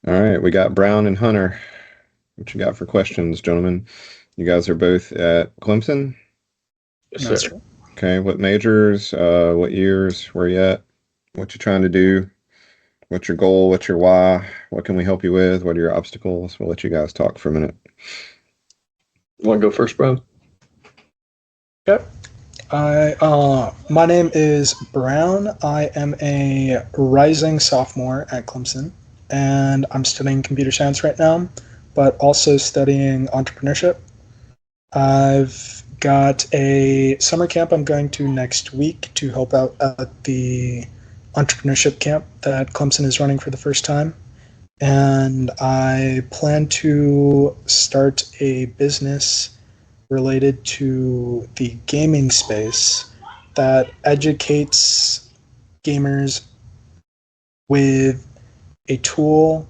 All right, we got Brown and Hunter. What you got for questions, gentlemen? You guys are both at Clemson? Yes, That's sir. true. Okay, what majors, what years, where you at? What you trying to do? What's your goal? What's your why? What can we help you with? What are your obstacles? We'll let you guys talk for a minute. You want to go first, bro? Okay. My name is Brown. I am a rising sophomore at Clemson, and I'm studying computer science right now, but also studying entrepreneurship. I've got a summer camp I'm going to next week to help out at the entrepreneurship camp that Clemson is running for the first time. And I plan to start a business related to the gaming space that educates gamers with a tool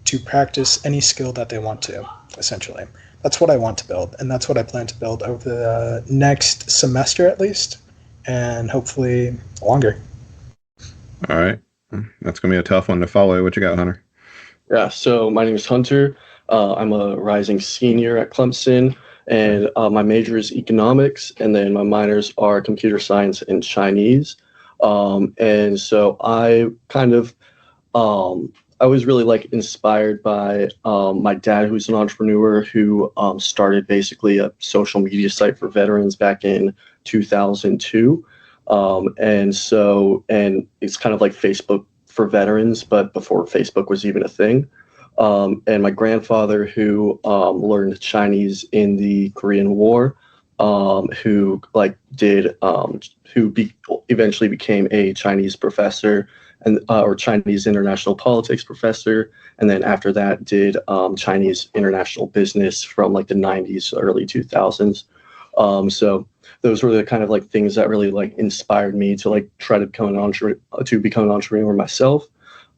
to practice any skill that they want to, essentially. That's what I want to build, and that's what I plan to build over the next semester at least, and hopefully longer. All right. That's going to be a tough one to follow. What you got, Hunter? Yeah, so my name is Hunter. I'm a rising senior at Clemson, and my major is economics, and then my minors are computer science and Chinese. And so I was really like inspired by my dad, who's an entrepreneur who started basically a social media site for veterans back in 2002. And it's kind of like Facebook for veterans, but before Facebook was even a thing. And my grandfather, who learned Chinese in the Korean War, who eventually became a Chinese professor and or Chinese international politics professor, and then after that did Chinese international business from like the 90s, early 2000s. So those were the kind of like things that really like inspired me to like try to become an entrepreneur myself.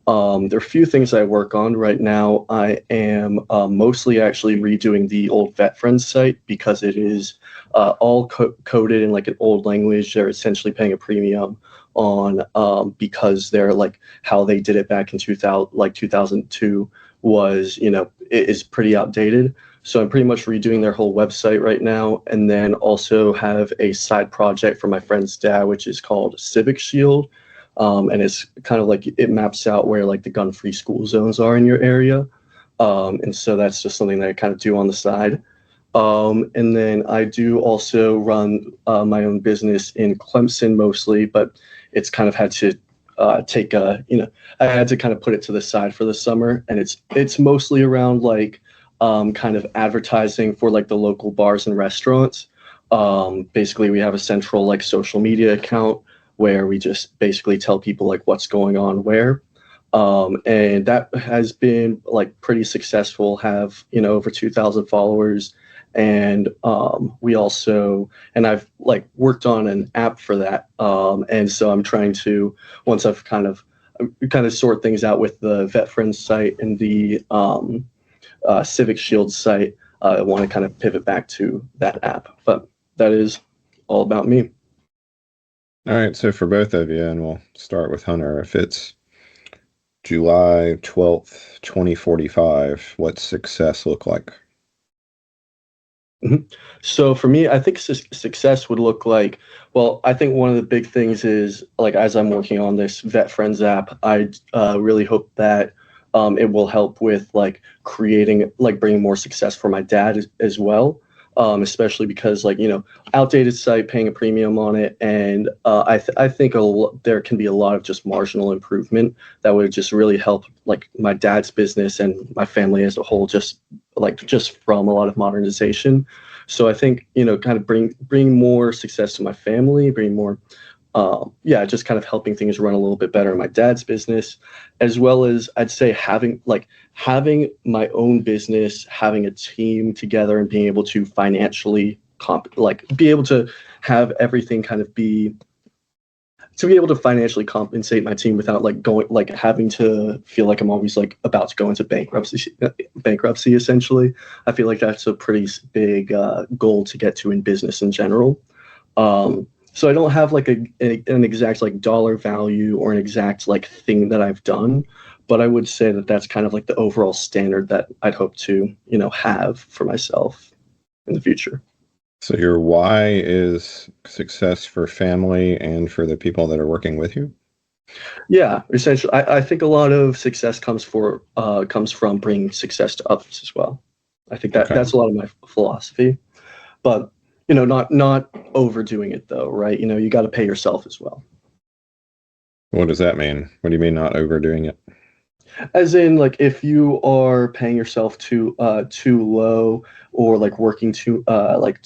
There are a few things I work on right now. I am mostly actually redoing the old Vet Friends site because it is all coded in like an old language. They're essentially paying a premium on because they're like how they did it back in 2002 was, it is pretty outdated. So I'm pretty much redoing their whole website right now, and then also have a side project for my friend's dad, which is called Civic Shield. And it's kind of like it maps out where like the gun-free school zones are in your area. And so that's just something that I kind of do on the side. And then I do also run my own business in Clemson mostly, but it's kind of had to I had to kind of put it to the side for the summer, and it's mostly around like kind of advertising for like the local bars and restaurants. Basically, we have a central like social media account where we just basically tell people like what's going on where. And that has been like pretty successful, have, over 2,000 followers. And I've like worked on an app for that. And so I'm trying to, once I've kind of sort things out with the Vet Friends site and the Civic Shield site, I want to kind of pivot back to that app. But that is all about me. All right, so for both of you, and we'll start with Hunter, if it's July 12th, 2045, what's success look like? So for me, I think success would look like, well, I think one of the big things is like as I'm working on this Vet Friends app, I really hope that it will help with like creating, like bringing more success for my dad as well. Especially because like, outdated site, paying a premium on it. And I think there can be a lot of just marginal improvement that would just really help like my dad's business and my family as a whole, just from a lot of modernization. So I think, kind of bring more success to my family, bring more, just kind of helping things run a little bit better in my dad's business, as well as I'd say having my own business, having a team together and being able to financially be able to have everything kind of be able to financially compensate my team without having to feel like I'm always like about to go into bankruptcy essentially. I feel like that's a pretty big goal to get to in business in general. So I don't have like an exact like dollar value or an exact like thing that I've done, But I would say that that's kind of like the overall standard that I'd hope to, have for myself in the future. So your why is success for family and for the people that are working with you? Yeah, essentially, I think a lot of success comes from bringing success to others as well. I think that Okay. that's a lot of my philosophy, but not overdoing it though, right? You got to pay yourself as well. What does that mean? What do you mean not overdoing it? As in, like, if you are paying yourself too low, or like working too like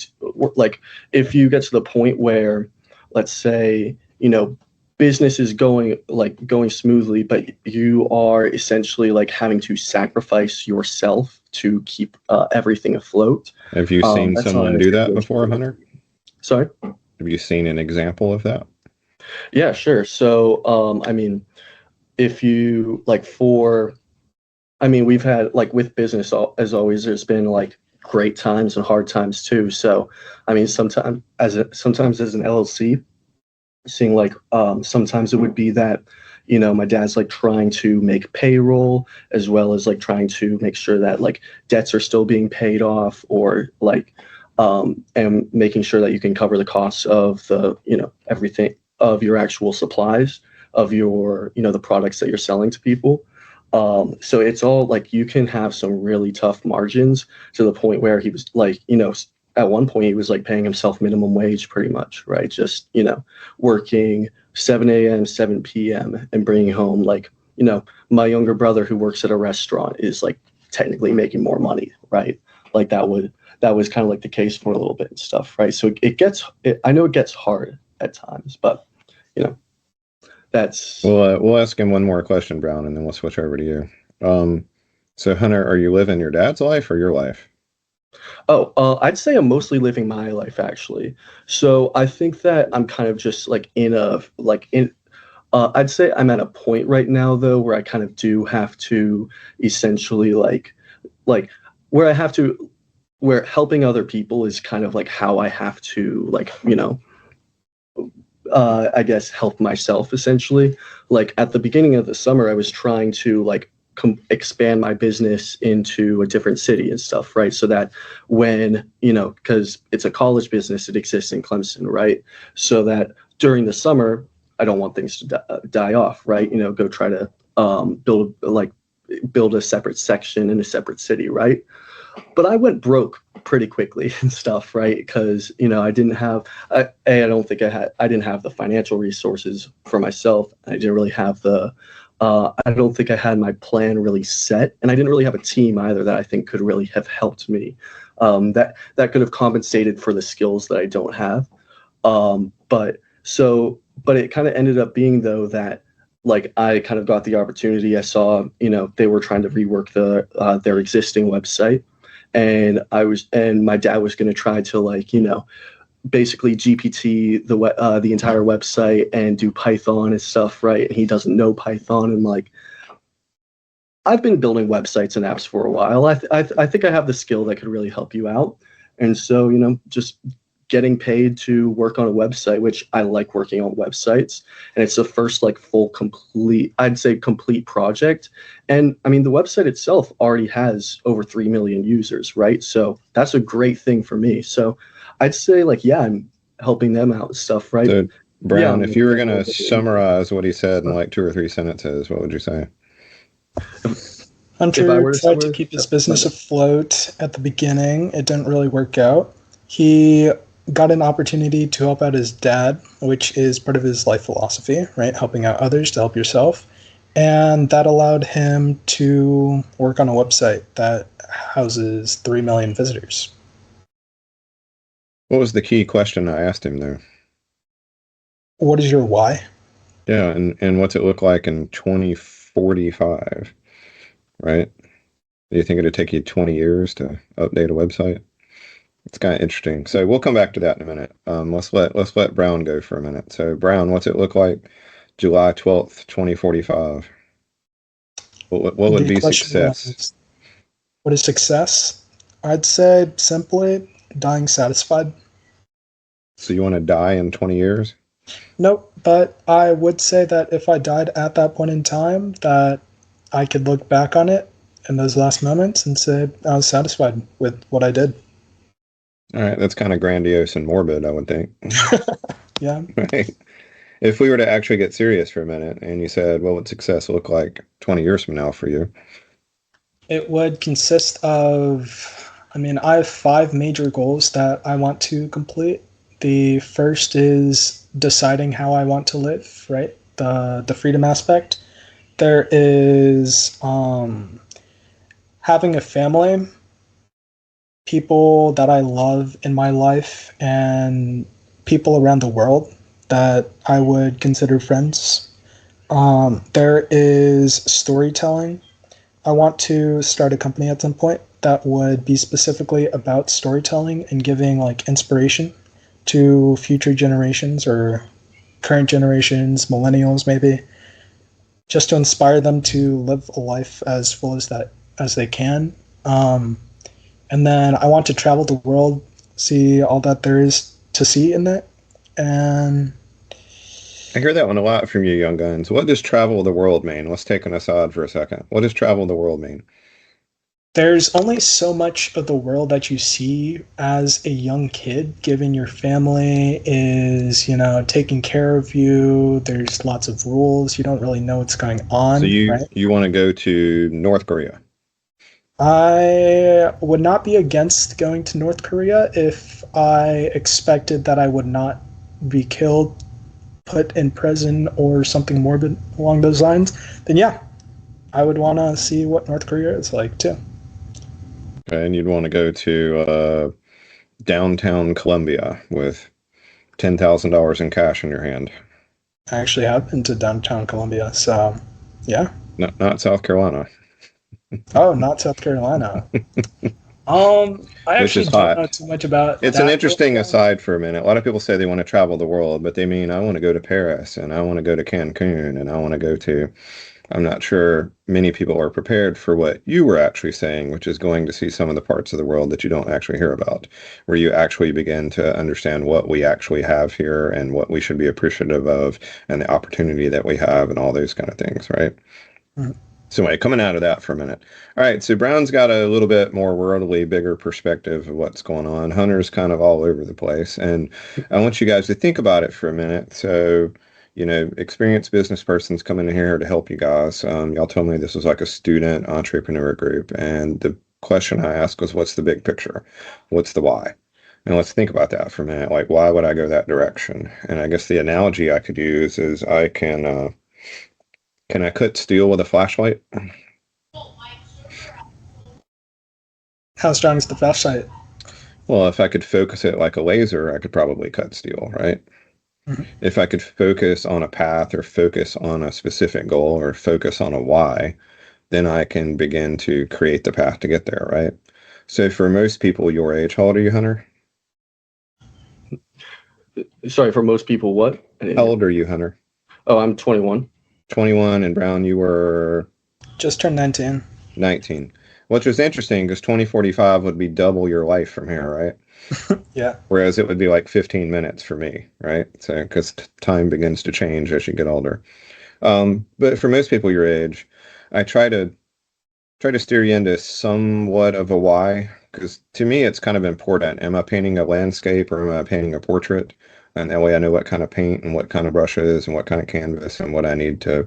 if you get to the point where, let's say, business is going smoothly, but you are essentially like having to sacrifice yourself to keep everything afloat. Have you seen That's not someone a do that situation. before, Hunter? Sorry. Have you seen an example of that? Yeah, sure. So, I mean, if you like for I mean, we've had, like, with business, as always, there's been like great times and hard times too. So, I mean, sometimes as an LLC, seeing like sometimes it would be that, my dad's like trying to make payroll, as well as like trying to make sure that like debts are still being paid off, or like and making sure that you can cover the costs of the, everything of your actual supplies, of your, the products that you're selling to people. So it's all like you can have some really tough margins, to the point where he was like, at one point he was like paying himself minimum wage pretty much, right? Just, working 7 a.m., 7 p.m. and bringing home like, my younger brother who works at a restaurant is like technically making more money, right? Like that was kind of like the case for a little bit and stuff, right? So I know it gets hard at times, but you know, that's We'll ask him one more question, Brown, and then we'll switch over to you. So Hunter, are you living your dad's life or your life? I'd say I'm mostly living my life actually. So I think that I'm kind of just like I'd say I'm at a point right now though where I kind of do have to essentially like where I have to where helping other people is kind of like how I have to like, I guess help myself essentially. Like at the beginning of the summer, I was trying to like expand my business into a different city and stuff, right? So that when, because it's a college business, it exists in Clemson, right? So that during the summer, I don't want things to die off, right? Go try to build a separate section in a separate city, right? But I went broke pretty quickly and stuff, right? Because I didn't have, I didn't have the financial resources for myself. I didn't really have I don't think I had my plan really set, and I didn't really have a team either that I think could really have helped me. That could have compensated for the skills that I don't have. But it kind of ended up being though that like I kind of got the opportunity. I saw, they were trying to rework their existing website, and my dad was going to try to like, basically GPT the entire website and do Python and stuff, right? And he doesn't know Python, and like I've been building websites and apps for a while. I think I have the skill that could really help you out, and so just getting paid to work on a website, which I like working on websites, and it's the first like full complete, I'd say complete project. And I mean the website itself already has over 3 million users, right? So that's a great thing for me. So I'd say like, yeah, I'm helping them out and stuff, right? So Brown, Yeah, if you were going to summarize what he said in like 2 or 3 sentences, what would you say? if I Hunter were to tried to keep his business afloat at the beginning. It didn't really work out. He got an opportunity to help out his dad, which is part of his life philosophy, right? Helping out others to help yourself. And that allowed him to work on a website that houses 3 million visitors. What was the key question I asked him there? What is your why? Yeah, and what's it look like in 2045, right? Do you think it'd take you 20 years to update a website? It's kind of interesting. So we'll come back to that in a minute. Let's let Brown go for a minute. So Brown, what's it look like July 12th, 2045? What would The be question success? was, what is success? I'd say simply dying satisfied. So you want to die in 20 years? Nope, but I would say that if I died at that point in time, that I could look back on it in those last moments and say I was satisfied with what I did. All right, that's kind of grandiose and morbid, I would think. Yeah. Right. If we were to actually get serious for a minute and you said, what would success look like 20 years from now for you? It would consist of, I mean, I have 5 major goals that I want to complete. The first is deciding how I want to live, right? The freedom aspect. There is having a family, people that I love in my life, and people around the world that I would consider friends. There is storytelling. I want to start a company at some point that would be specifically about storytelling and giving like inspiration to future generations or current generations, millennials maybe, just to inspire them to live a life as full as they can. Um, and then I want to travel the world, see all that there is to see in it, and I hear that one a lot from you young guns. What does travel the world mean? Let's take an aside for a second. What does travel the world mean? there's only so much of the world that you see as a young kid, given your family is, taking care of you. There's lots of rules. You don't really know what's going So on, you right? you want to go to North Korea? I would not be against going to North Korea if I expected that I would not be killed, put in prison, or something morbid along those lines. Then, yeah, I would want to see what North Korea is like, too. Okay, and you'd want to go to downtown Columbia with $10,000 in cash in your hand. I actually have been to downtown Columbia, so yeah. Not South Carolina, Oh, not South Carolina. I which is actually don't know hot. too much about It's an that interesting area. aside for a minute. A lot of people say they want to travel the world, but they mean I want to go to Paris and I want to go to Cancun and I want to go to. I'm not sure many people are prepared for what you were actually saying, which is going to see some of the parts of the world that you don't actually hear about, where you actually begin to understand what we actually have here and what we should be appreciative of and the opportunity that we have and all those kind of things, right? Mhm. So, anyway, coming out of that for a minute. All right, so Brown's got a little bit more worldly, bigger perspective of what's going on. Hunter's kind of all over the place. And I want you guys to think about it for a minute. So, experienced business persons coming in here to help you guys. Y'all told me this was like a student entrepreneur group. And the question I asked was, what's the big picture? What's the why? And let's think about that for a minute. Like, why would I go that direction? And I guess the analogy I could use is can I cut steel with a flashlight? How strong is the flashlight? Well, if I could focus it like a laser, I could probably cut steel, right? Mhm. If I could focus on a path or focus on a specific goal or focus on a why, then I can begin to create the path to get there, right? So for most people your age, how old are you, Hunter? Sorry, for most people, what? How old are you, Hunter? Oh, I'm 21. 21, and Brown, you were Just turned 19. 19. Which was interesting because 2045 would be double your life from here, right? Yeah. Whereas it would be like 15 minutes for me, right? So, because time begins to change as you get older. But for most people your age, I try to steer you into somewhat of a why, because to me it's kind of important. Am I painting a landscape or am I painting a portrait? And that way I know what kind of paint and what kind of brushes and what kind of canvas and what I need to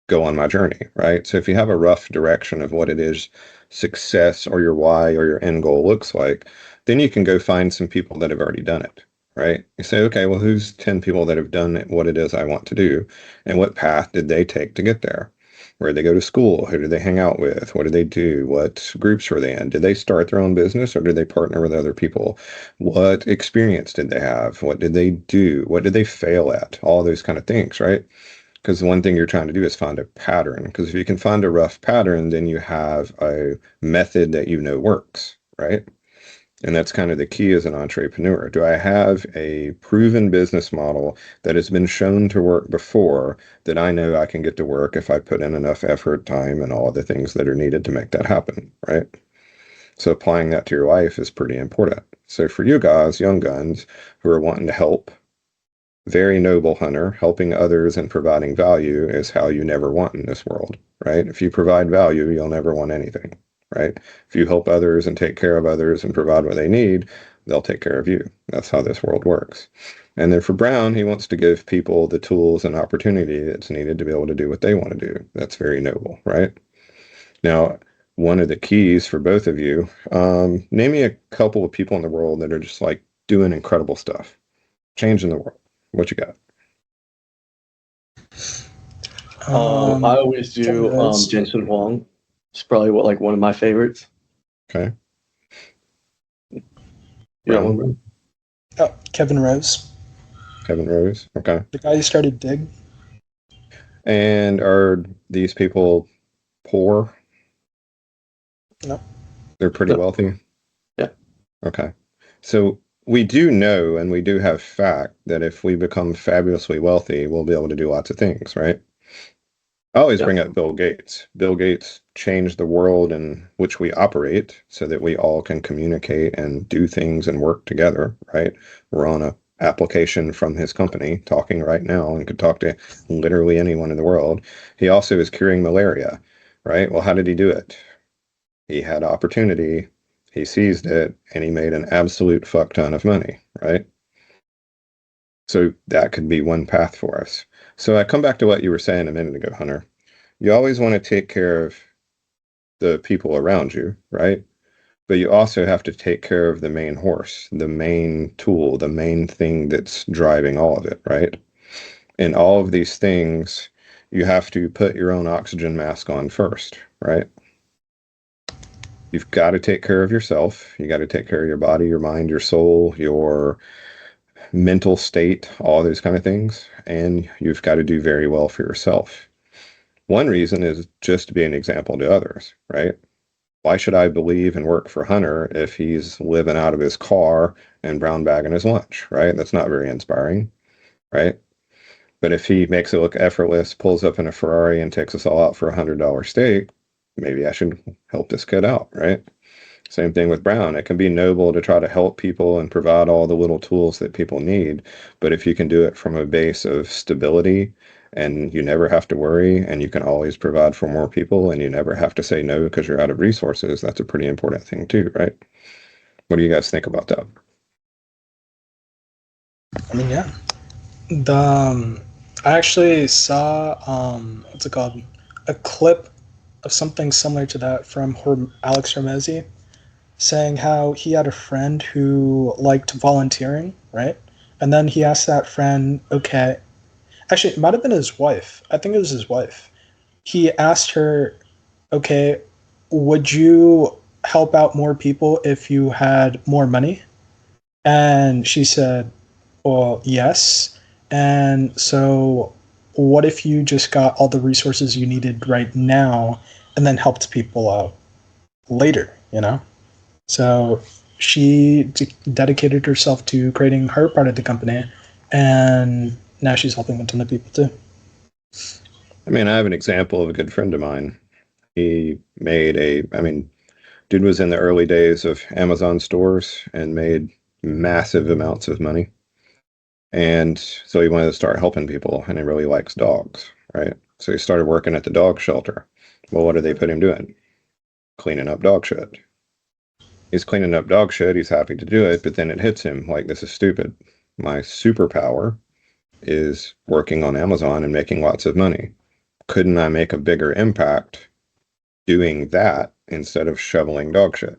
go on my journey, right? So if you have a rough direction of what it is success or your why or your end goal looks like, then you can go find some people that have already done it, right? You say, okay, well, who's 10 people that have done what it is I want to do? And what path did they take to get there? Where did they go to school? Who did they hang out with? What did they do? What groups were they in? Did they start their own business or did they partner with other people? What experience did they have? What did they do? What did they fail at? All those kind of things, right? Because the one thing you're trying to do is find a pattern. Because if you can find a rough pattern, then you have a method that you know works, right? And that's kind of the key as an entrepreneur. Do I have a proven business model that has been shown to work before that I know I can get to work if I put in enough effort, time, and all the things that are needed to make that happen, right? So applying that to your life is pretty important. So for you guys, young guns who are wanting to help Very noble, Hunter. Helping others and providing value is how you never want in this world, right? If you provide value, you'll never want anything, right? If you help others and take care of others and provide what they need, they'll take care of you. That's how this world works. And then for Brown, he wants to give people the tools and opportunity that's needed to be able to do what they want to do. That's very noble, right? Now, one of the keys for both of you, name me a couple of people in the world that are just like doing incredible stuff, changing the world. What you got? I always do Jensen Huang. It's probably one of my favorites. Okay. You know, Brown. Oh, Kevin Rose, Kevin Rose. Okay. the guy who started Dig. And are these people poor? No. They're pretty No. wealthy? Yeah. Okay. So we do know and we do have fact that if we become fabulously wealthy, we'll be able to do lots of things, right? I always Yeah. bring up Bill Gates. Bill Gates changed the world in which we operate so that we all can communicate and do things and work together, right? We're on a application from his company talking right now and could talk to literally anyone in the world. He also is curing malaria, right? Well, how did he do it? He had opportunity, he seized it, and he made an absolute fuck ton of money, right? So that could be one path for us. So I come back to what you were saying a minute ago, Hunter. You always want to take care of the people around you, right? But you also have to take care of the main horse, the main tool, the main thing that's driving all of it, right? And all of these things, you have to put your own oxygen mask on first, right? You've got to take care of yourself. You got to take care of your body, your mind, your soul, your mental state, all those kind of things. And you've got to do very well for yourself. One reason is just to be an example to others, right? Why should I believe and work for Hunter if he's living out of his car and brown bagging his lunch, right? That's not very inspiring, right? But if he makes it look effortless, pulls up in a Ferrari and takes us all out for $100 steak, maybe I should help this kid out, right? Same thing with Brown. It can be noble to try to help people and provide all the little tools that people need. But if you can do it from a base of stability and you never have to worry and you can always provide for more people and you never have to say no because you're out of resources, that's a pretty important thing too, right? What do you guys think about that? I mean, yeah. I actually saw what's it called? A clip of something similar to that from Alex Hormozzi, saying how he had a friend who liked volunteering, right? And then he asked that friend, okay, actually, it might have been his wife. I think it was his wife. He asked her, okay, would you help out more people if you had more money? And she said, well, yes. And so, what if you just got all the resources you needed right now and then helped people out later, you know? So, she dedicated herself to creating her part of the company, and now she's helping a ton of people too. I mean, I have an example of a good friend of mine. He made dude was in the early days of Amazon stores and made massive amounts of money. And so he wanted to start helping people, and he really likes dogs, right? So he started working at the dog shelter. Well, what do they put him doing? Cleaning up dog shit. He's cleaning up dog shit. He's happy to do it, but then it hits him like, this is stupid. My superpower is working on Amazon and making lots of money. Couldn't I make a bigger impact doing that instead of shoveling dog shit?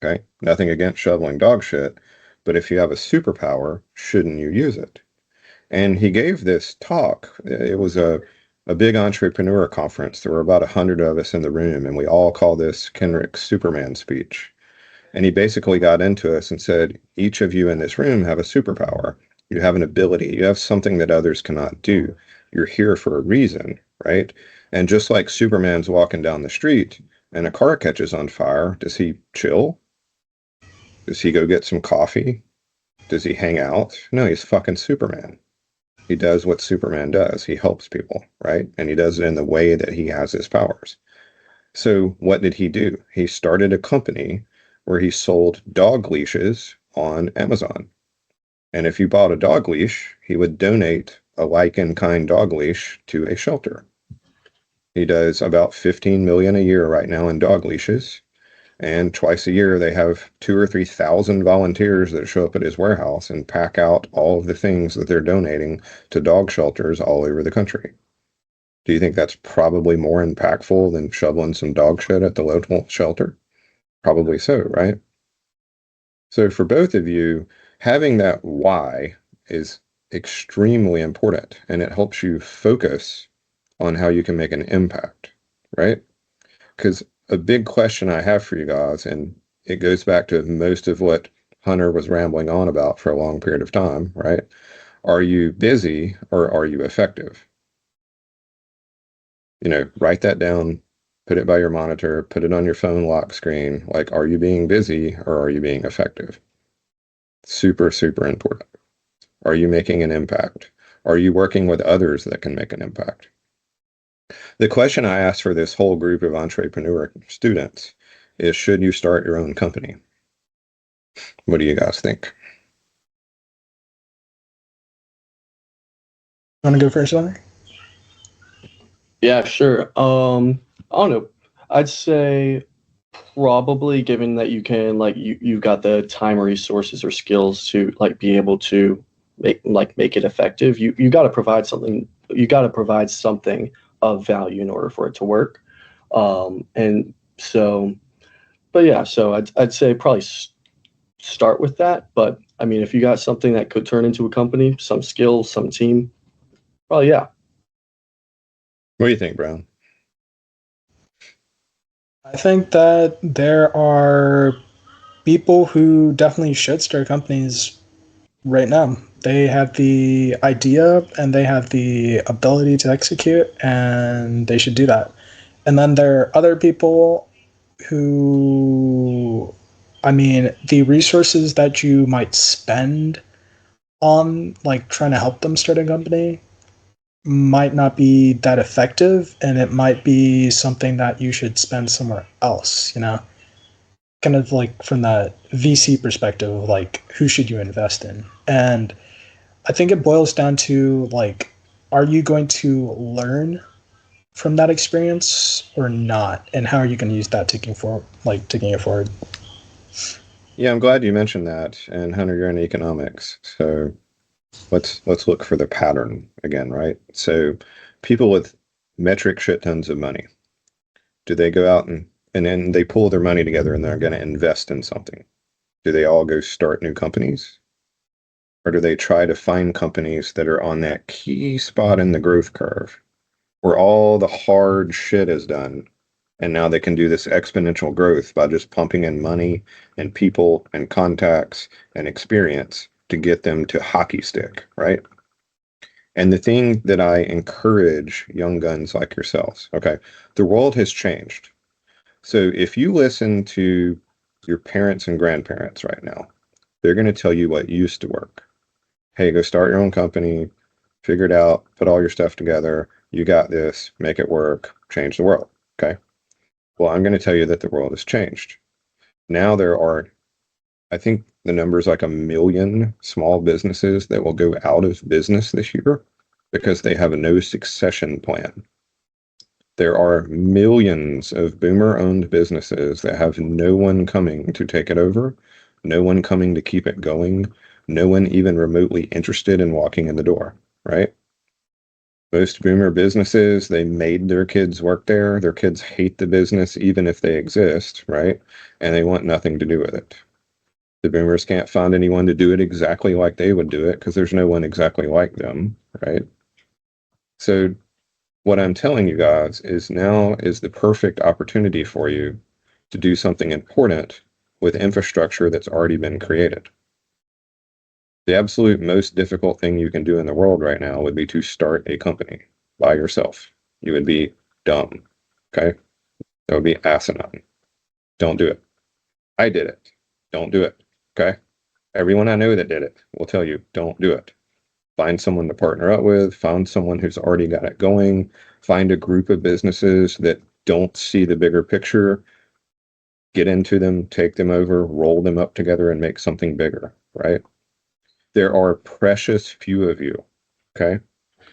Okay. Nothing against shoveling dog shit, but if you have a superpower, shouldn't you use it? And he gave this talk. It was a big entrepreneur conference. There were about 100 of us in the room, and we all call this Kenrick's Superman speech. And he basically got into us and said, each of you in this room have a superpower. You have an ability. You have something that others cannot do. You're here for a reason, right? And just like Superman's walking down the street and a car catches on fire, does he chill? Does he go get some coffee? Does he hang out? No, he's fucking Superman. He does what Superman does. He helps people, right? And he does it in the way that he has his powers. So what did he do? He started a company where he sold dog leashes on Amazon. And if you bought a dog leash, he would donate a like-in-kind dog leash to a shelter. He does about 15 million a year right now in dog leashes. And twice a year, they have 2,000 or 3,000 volunteers that show up at his warehouse and pack out all of the things that they're donating to dog shelters all over the country. Do you think that's probably more impactful than shoveling some dog shit at the local shelter? Probably so, right? So for both of you, having that why is extremely important, and it helps you focus on how you can make an impact, right? Because a big question I have for you guys, and it goes back to most of what Hunter was rambling on about for a long period of time, right? Are you busy or are you effective? Write that down, put it by your monitor, put it on your phone lock screen. Like, are you being busy or are you being effective? Super, super important. Are you making an impact? Are you working with others that can make an impact? The question I asked for this whole group of entrepreneur students is, should you start your own company? What do you guys think? Want to go first, Hunter? Yeah, sure. I don't know. I'd say probably, given that you can you've got the time or resources or skills to be able to make it effective. You got to provide something. You got to provide something of value in order for it to work. And so, but yeah, so I'd say probably start with that. But I mean, if you got something that could turn into a company, some skills, some team, probably yeah. What do you think, Brown? I think that there are people who definitely should start companies right now. They have the idea and they have the ability to execute, and they should do that. And then there are other people who, I mean, the resources that you might spend on trying to help them start a company might not be that effective, and it might be something that you should spend somewhere else, kind of from the VC perspective of who should you invest in. And I think it boils down to are you going to learn from that experience or not, and how are you going to use that taking it forward. Yeah, I'm glad you mentioned that. And Hunter, you're in economics, so let's look for the pattern again, right? So people with metric shit tons of money, do they go out and then they pull their money together and they're going to invest in something? Do they all go start new companies? Or do they try to find companies that are on that key spot in the growth curve where all the hard shit is done, and now they can do this exponential growth by just pumping in money and people and contacts and experience to get them to hockey stick, right? And the thing that I encourage young guns like yourselves, okay, the world has changed. So if you listen to your parents and grandparents right now, they're going to tell you what used to work. Hey, go start your own company, figure it out, put all your stuff together. You got this, make it work, change the world. Okay. Well, I'm going to tell you that the world has changed. Now there are, I think the number is like 1 million small businesses that will go out of business this year because they have no succession plan. There are millions of boomer-owned businesses that have no one coming to take it over, no one coming to keep it going, no one even remotely interested in walking in the door, right? Most boomer businesses, they made their kids work there. Their kids hate the business even if they exist, right? And they want nothing to do with it. The boomers can't find anyone to do it exactly like they would do it because there's no one exactly like them, right? So what I'm telling you guys is now is the perfect opportunity for you to do something important with infrastructure that's already been created. The absolute most difficult thing you can do in the world right now would be to start a company by yourself. You would be dumb. Okay? That would be asinine. Don't do it. I did it. Don't do it. Okay? Everyone I know that did it will tell you, don't do it. Find someone to partner up with, find someone who's already got it going, find a group of businesses that don't see the bigger picture, get into them, take them over, roll them up together and make something bigger, right? There are precious few of you. Okay.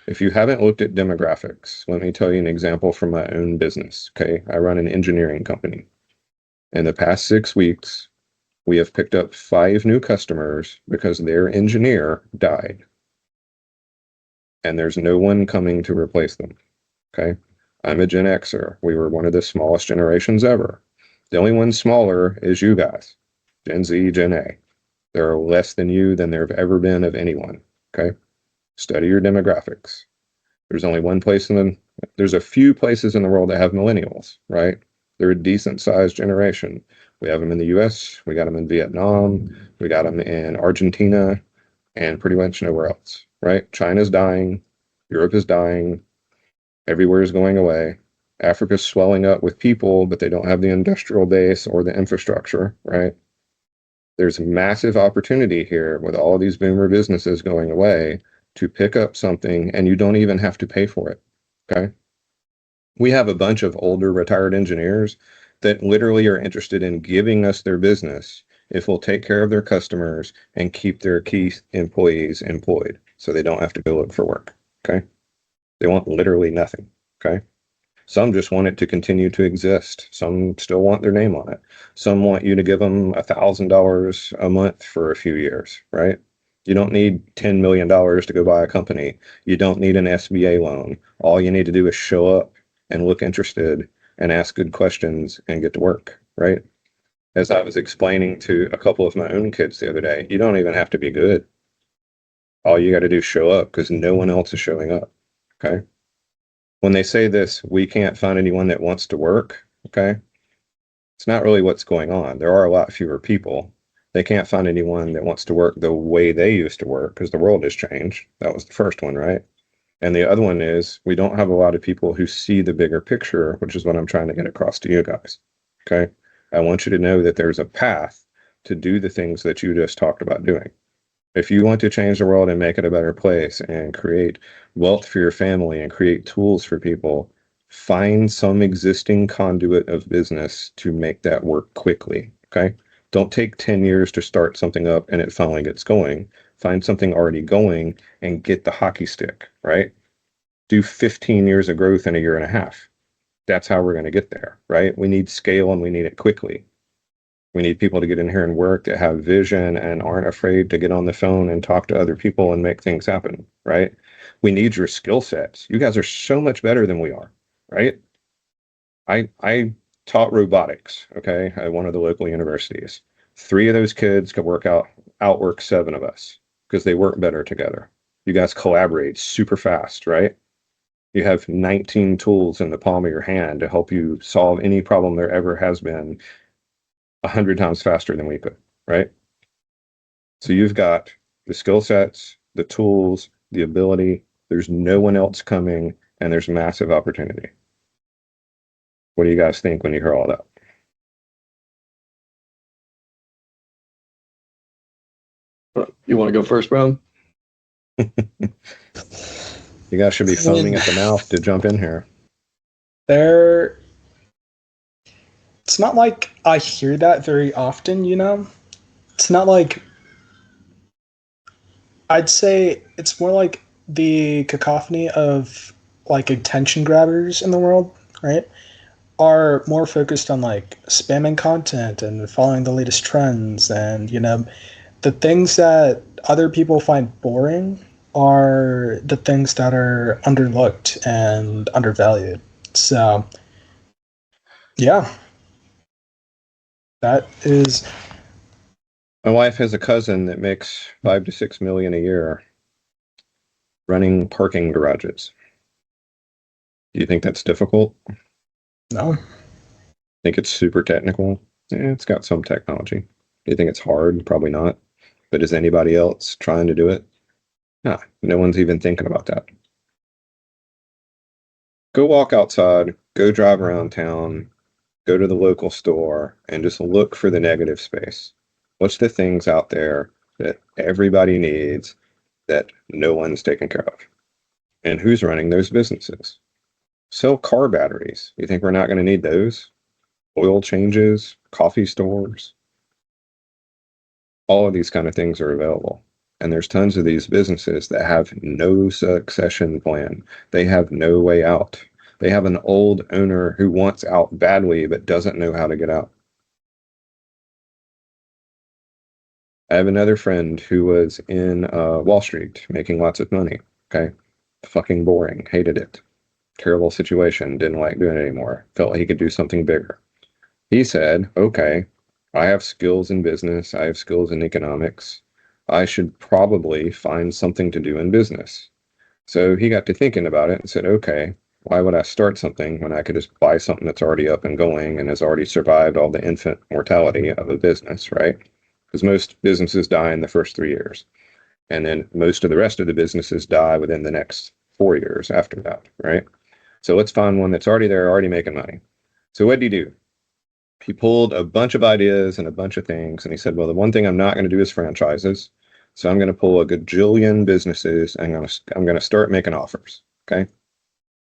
If you haven't looked at demographics, let me tell you an example from my own business. Okay. I run an engineering company. In the past 6 weeks, we have picked up 5 new customers because their engineer died. And there's no one coming to replace them. Okay. I'm a Gen Xer. We were one of the smallest generations ever. The only one smaller is you guys, Gen Z, Gen A. There are less than you than there have ever been of anyone. Okay. Study your demographics. There's only one place there's a few places in the world that have millennials, right? They're a decent sized generation. We have them in the US, we got them in Vietnam, we got them in Argentina, and pretty much nowhere else, right? China's dying, Europe is dying, everywhere is going away. Africa's swelling up with people, but they don't have the industrial base or the infrastructure, right? There's massive opportunity here with all of these boomer businesses going away to pick up something, and you don't even have to pay for it. Okay. We have a bunch of older retired engineers that literally are interested in giving us their business if we'll take care of their customers and keep their key employees employed so they don't have to go look for work. Okay. They want literally nothing. Okay. Some just want it to continue to exist. Some still want their name on it. Some want you to give them $1,000 a month for a few years, right? You don't need $10 million to go buy a company. You don't need an SBA loan. All you need to do is show up and look interested and ask good questions and get to work, right? As I was explaining to a couple of my own kids the other day, you don't even have to be good. All you got to do is show up because no one else is showing up, okay? When they say this, we can't find anyone that wants to work, okay? It's not really what's going on. There are a lot fewer people. They can't find anyone that wants to work the way they used to work because the world has changed. That was the first one, right? And the other one is we don't have a lot of people who see the bigger picture, which is what I'm trying to get across to you guys, okay? I want you to know that there's a path to do the things that you just talked about doing. If you want to change the world and make it a better place and create wealth for your family and create tools for people, find some existing conduit of business to make that work quickly. Okay. Don't take 10 years to start something up and it finally gets going. Find something already going and get the hockey stick, right? Do 15 years of growth in a year and a half. That's how we're going to get there, right? We need scale and we need it quickly. We need people to get in here and work that have vision and aren't afraid to get on the phone and talk to other people and make things happen, right? We need your skill sets. You guys are so much better than we are, right? I taught robotics, okay, at one of the local universities. 3 of those kids could outwork 7 of us because they work better together. You guys collaborate super fast, right? You have 19 tools in the palm of your hand to help you solve any problem there ever has been 100 times faster than we could, right? So you've got the skill sets, the tools, the ability. There's no one else coming, and there's massive opportunity. What do you guys think when you hear all that? You want to go first, Brown? You guys should be foaming at the mouth to jump in here. It's not like I hear that very often, you know? It's not like, I'd say it's more like the cacophony of like attention grabbers in the world, right? Are more focused on like spamming content and following the latest trends, and, you know, the things that other people find boring are the things that are underlooked and undervalued. So, yeah. That is. My wife has a cousin that makes 5 to 6 million a year running parking garages. Do you think that's difficult? No. Think it's super technical? Yeah, it's got some technology. Do you think it's hard? Probably not. But is anybody else trying to do it? Nah, no one's even thinking about that. Go walk outside, go drive around town, go to the local store, and just look for the negative space. What's the things out there that everybody needs that no one's taking care of? And who's running those businesses? Sell car batteries. You think we're not going to need those? Oil changes, coffee stores. All of these kind of things are available. And there's tons of these businesses that have no succession plan. They have no way out. They have an old owner who wants out badly but doesn't know how to get out. I have another friend who was in Wall Street making lots of money. Okay. Fucking boring. Hated it. Terrible situation. Didn't like doing it anymore. Felt like he could do something bigger. He said, okay, I have skills in business. I have skills in economics. I should probably find something to do in business. So he got to thinking about it and said, okay, why would I start something when I could just buy something that's already up and going and has already survived all the infant mortality of a business, right? Because most businesses die in the first 3 years. And then most of the rest of the businesses die within the next 4 years after that, right? So let's find one that's already there, already making money. So what did he do? He pulled a bunch of ideas and a bunch of things. And he said, well, the one thing I'm not going to do is franchises. So I'm going to pull a gajillion businesses and I'm going to start making offers. Okay.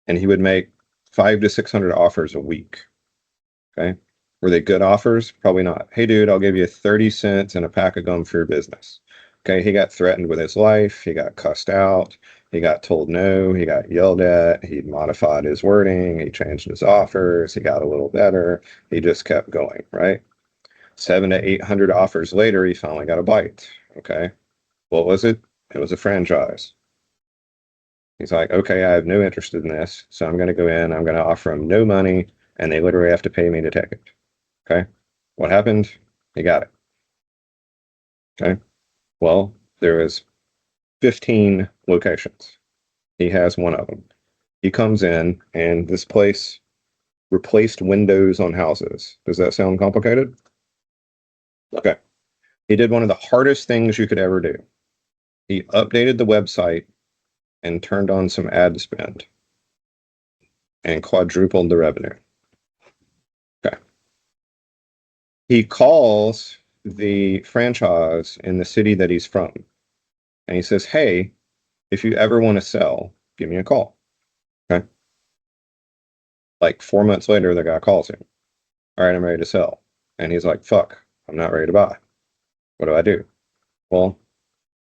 And he would make 500 to 600 offers a week. Okay. Were they good offers? Probably not. Hey, dude, I'll give you 30 cents and a pack of gum for your business. Okay. He got threatened with his life. He got cussed out. He got told no. He got yelled at. He modified his wording. He changed his offers. He got a little better. He just kept going, right? 700 to 800 offers later, he finally got a bite. Okay. What was it? It was a franchise. He's like, okay, I have no interest in this. So I'm going to go in. I'm going to offer them no money. And they literally have to pay me to take it. Okay. What happened? He got it. Okay. Well, there was 15 locations. He has one of them. He comes in and this place replaced windows on houses. Does that sound complicated? Okay. He did one of the hardest things you could ever do. He updated the website and turned on some ad spend and quadrupled the revenue. Okay. He calls the franchise in the city that he's from and he says, hey, if you ever want to sell, give me a call. Okay. Like 4 months later, the guy calls him. All right, I'm ready to sell. And he's like, fuck, I'm not ready to buy. What do I do? Well,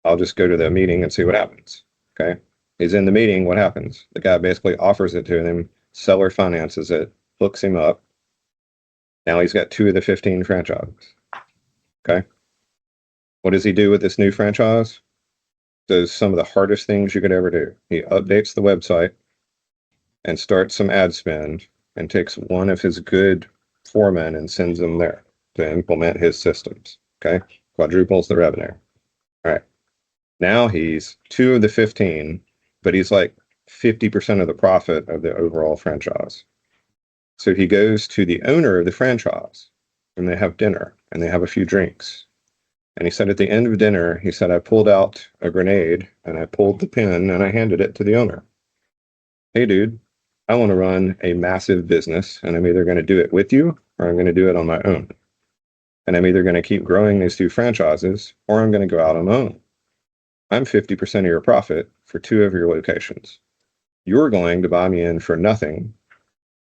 I'll just go to the meeting and see what happens. Okay. He's in the meeting. What happens? The guy basically offers it to him. Seller finances it, hooks him up. Now he's got 2 of the 15 franchises. Okay. What does he do with this new franchise? Does some of the hardest things you could ever do. He updates the website and starts some ad spend and takes one of his good foremen and sends them there to implement his systems. Okay. Quadruples the revenue. All right. Now he's 2 of the 15, but he's like 50% of the profit of the overall franchise. So he goes to the owner of the franchise and they have dinner and they have a few drinks. And he said at the end of dinner, he said, I pulled out a grenade and I pulled the pin and I handed it to the owner. Hey, dude, I want to run a massive business and I'm either going to do it with you or I'm going to do it on my own. And I'm either going to keep growing these 2 franchises or I'm going to go out on my own. I'm 50% of your profit for 2 of your locations. You're going to buy me in for nothing.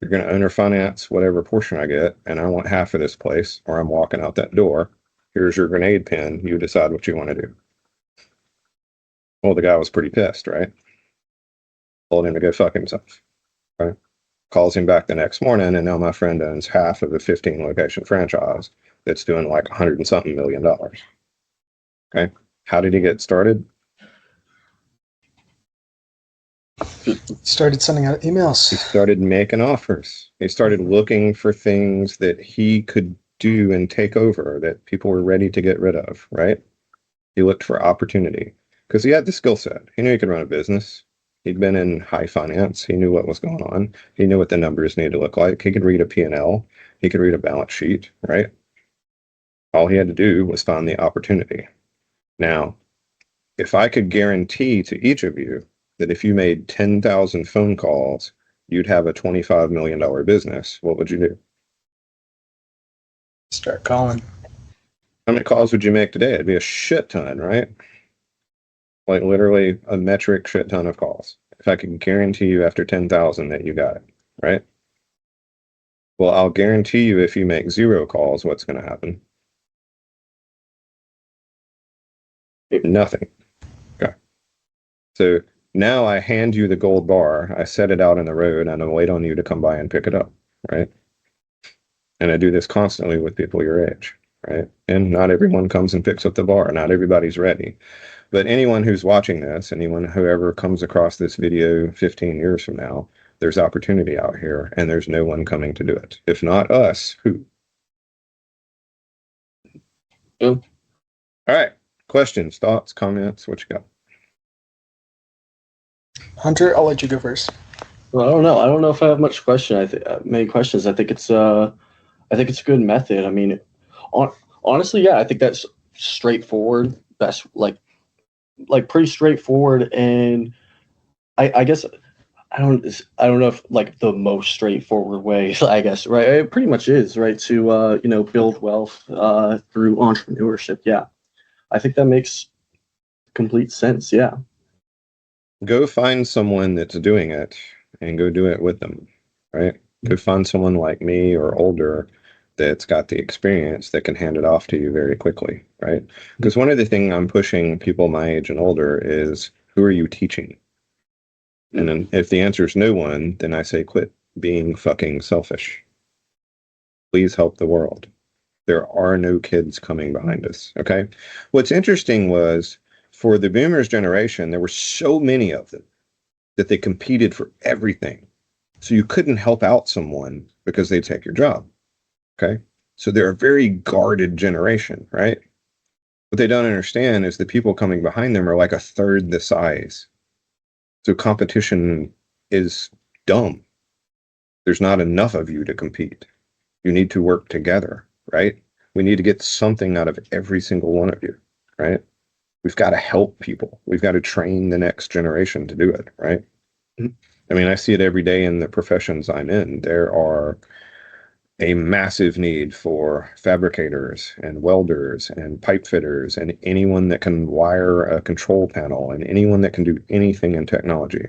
You're going to owner finance whatever portion I get, and I want half of this place, or I'm walking out that door. Here's your grenade pin. You decide what you want to do. Well, the guy was pretty pissed, right? Told him to go fuck himself. Right? Calls him back the next morning, and now my friend owns half of a 15 location franchise that's doing like 100 and something $1 million. Okay. How did he get started? Started sending out emails. He started making offers. He started looking for things that he could do and take over that people were ready to get rid of, right? He looked for opportunity because he had the skill set. He knew he could run a business. He'd been in high finance. He knew what was going on. He knew what the numbers needed to look like. He could read a P&L. He could read a balance sheet, right? All he had to do was find the opportunity. Now, if I could guarantee to each of you that if you made 10,000 phone calls, you'd have a $25 million business, what would you do? Start calling. How many calls would you make today? It'd be a shit ton, right? Like literally a metric shit ton of calls. If I could guarantee you after 10,000 that you got it, right? Well, I'll guarantee you if you make 0 calls, what's going to happen? Nothing. So now I hand you the gold bar, I set it out in the road, and I wait on you to come by and pick it up, right? And I do this constantly with people your age, right? And not everyone comes and picks up the bar. Not everybody's ready. But anyone who's watching this, anyone whoever comes across this video 15 years from now, there's opportunity out here, and there's no one coming to do it. If not us, who? Yeah. All right. Questions, thoughts, comments, what you got? Hunter, I'll let you go first. Well, I don't know. I don't know if I have much question. Many questions. I think it's a good method. I mean, honestly, yeah, I think that's straightforward. Best like pretty straightforward, and I guess I don't know if like the most straightforward way. I guess right. It pretty much is right to build wealth through entrepreneurship. Yeah, I think that makes complete sense. Yeah. Go find someone that's doing it and go do it with them, right? Go find someone like me or older that's got the experience that can hand it off to you very quickly, right? Because one of the things I'm pushing people my age and older is, who are you teaching? And then if the answer is no one, then I say quit being fucking selfish. Please help the world. There are no kids coming behind us, okay? What's interesting was, for the boomers generation, there were so many of them that they competed for everything. So you couldn't help out someone because they'd take your job. Okay. So they're a very guarded generation, right? What they don't understand is the people coming behind them are like a third the size. So competition is dumb. There's not enough of you to compete. You need to work together, right? We need to get something out of every single one of you, right? We've got to help people. We've got to train the next generation to do it, right? I mean, I see it every day in the professions I'm in. There are a massive need for fabricators and welders and pipe fitters and anyone that can wire a control panel and anyone that can do anything in technology.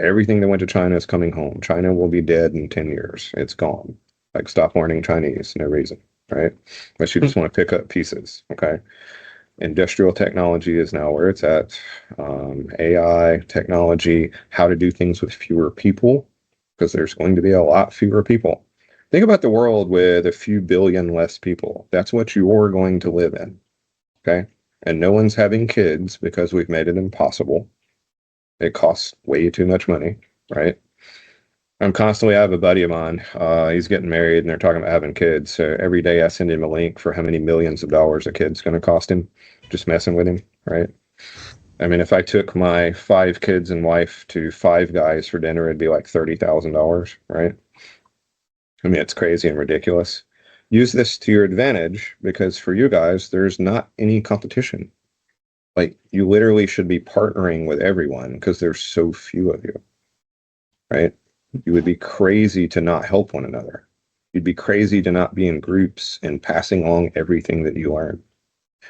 Everything that went to China is coming home. China will be dead in 10 years. It's gone. Like, stop learning Chinese. No reason, right? Unless you just want to pick up pieces, okay? Industrial technology is now where it's at. AI technology, how to do things with fewer people, because there's going to be a lot fewer people. Think about the world with a few billion less people. That's what you're going to live in, okay? And no one's having kids because we've made it impossible. It costs way too much money, right? I have a buddy of mine, he's getting married and they're talking about having kids. So every day I send him a link for how many millions of dollars a kid's going to cost him, just messing with him, right? I mean, if I took my 5 kids and wife to Five Guys for dinner, it'd be like $30,000, right? I mean, it's crazy and ridiculous. Use this to your advantage, because for you guys, there's not any competition. Like, you literally should be partnering with everyone because there's so few of you, right? You would be crazy to not help one another. You'd be crazy to not be in groups and passing along everything that you learn.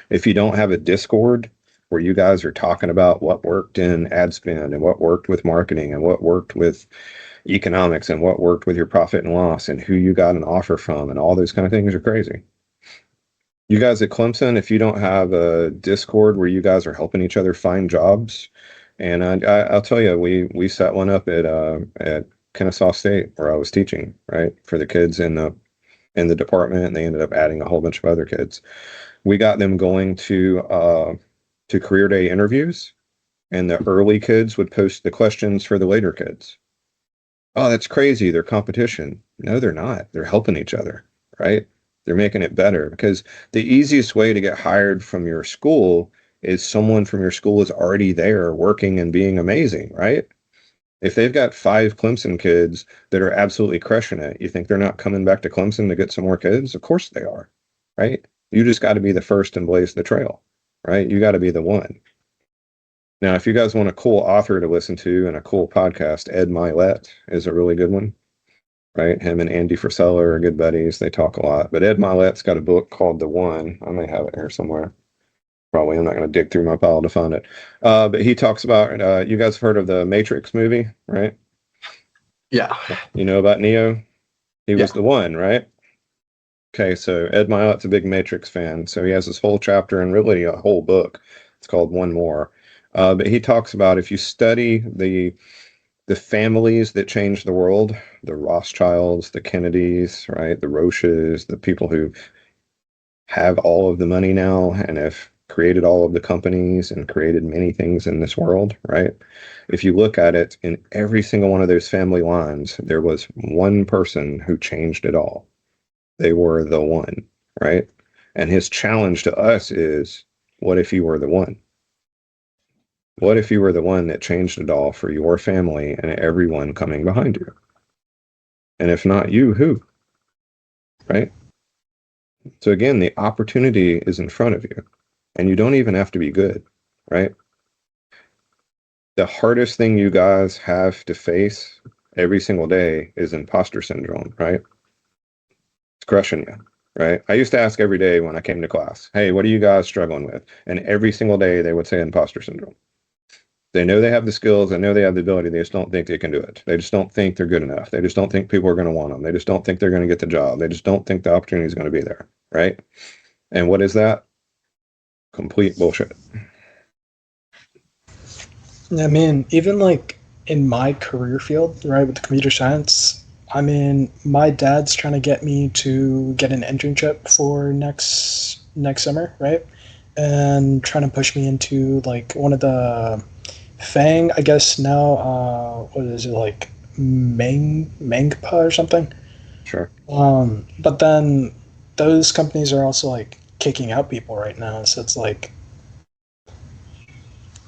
If you don't have a Discord where you guys are talking about what worked in ad spend and what worked with marketing and what worked with economics and what worked with your profit and loss and who you got an offer from and all those kind of things, are crazy. You guys at Clemson, if you don't have a Discord where you guys are helping each other find jobs, and I'll tell you, we set one up at Kennesaw State where I was teaching, right, for the kids in the department, and they ended up adding a whole bunch of other kids. We got them going to career day interviews, and the early kids would post the questions for the later kids. Oh, that's crazy. They're competition. No, they're not. They're helping each other, right? They're making it better, because the easiest way to get hired from your school is someone from your school is already there working and being amazing, right? If they've got 5 Clemson kids that are absolutely crushing it, you think they're not coming back to Clemson to get some more kids? Of course they are, right? You just got to be the first and blaze the trail, right? You got to be the one. Now, if you guys want a cool author to listen to and a cool podcast, Ed Milet is a really good one, right? Him and Andy Frisella are good buddies. They talk a lot. But Ed Milet's got a book called The One. I may have it here somewhere. Probably. I'm not going to dig through my pile to find it. But he talks about, you guys have heard of the Matrix movie, right? Yeah. You know about Neo? He was the one, right? Okay, so Ed Milet's a big Matrix fan. So he has this whole chapter and really a whole book. It's called One More. But he talks about if you study the families that changed the world, the Rothschilds, the Kennedys, right, the Roches, the people who have all of the money now and have created all of the companies and created many things in this world, right? If you look at it in every single one of those family lines, there was one person who changed it all. They were the one, right? And his challenge to us is, what if you were the one? What if you were the one that changed it all for your family and everyone coming behind you? And if not you, who? Right? So again, the opportunity is in front of you, and you don't even have to be good, right? The hardest thing you guys have to face every single day is imposter syndrome, right? It's crushing you, right? I used to ask every day when I came to class, hey, what are you guys struggling with? And every single day they would say imposter syndrome. They know they have the skills, they know they have the ability, they just don't think they can do it. They just don't think they're good enough. They just don't think people are going to want them. They just don't think they're going to get the job. They just don't think the opportunity is going to be there, right? And what is that? Complete bullshit. I mean, even like in my career field, right, with computer science, I mean, my dad's trying to get me to get an internship for next summer, right? And trying to push me into like one of the Fang, I guess now, what is it like, Mangpa or something? Sure. But then those companies are also like kicking out people right now, so it's like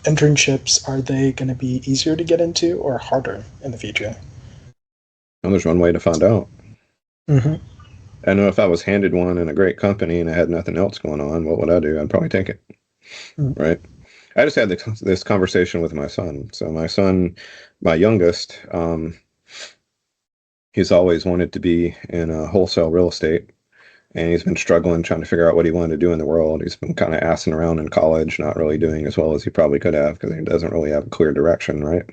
internships, are they going to be easier to get into or harder in the future? Well, there's one way to find out. Mm-hmm. I know if I was handed one in a great company and I had nothing else going on, what would I do? I'd probably take it, Mm-hmm. right? I just had this conversation with my son. So my son, my youngest, he's always wanted to be in wholesale real estate, and he's been struggling trying to figure out what he wanted to do in the world. He's been kind of assing around in college, not really doing as well as he probably could have because he doesn't really have a clear direction, right?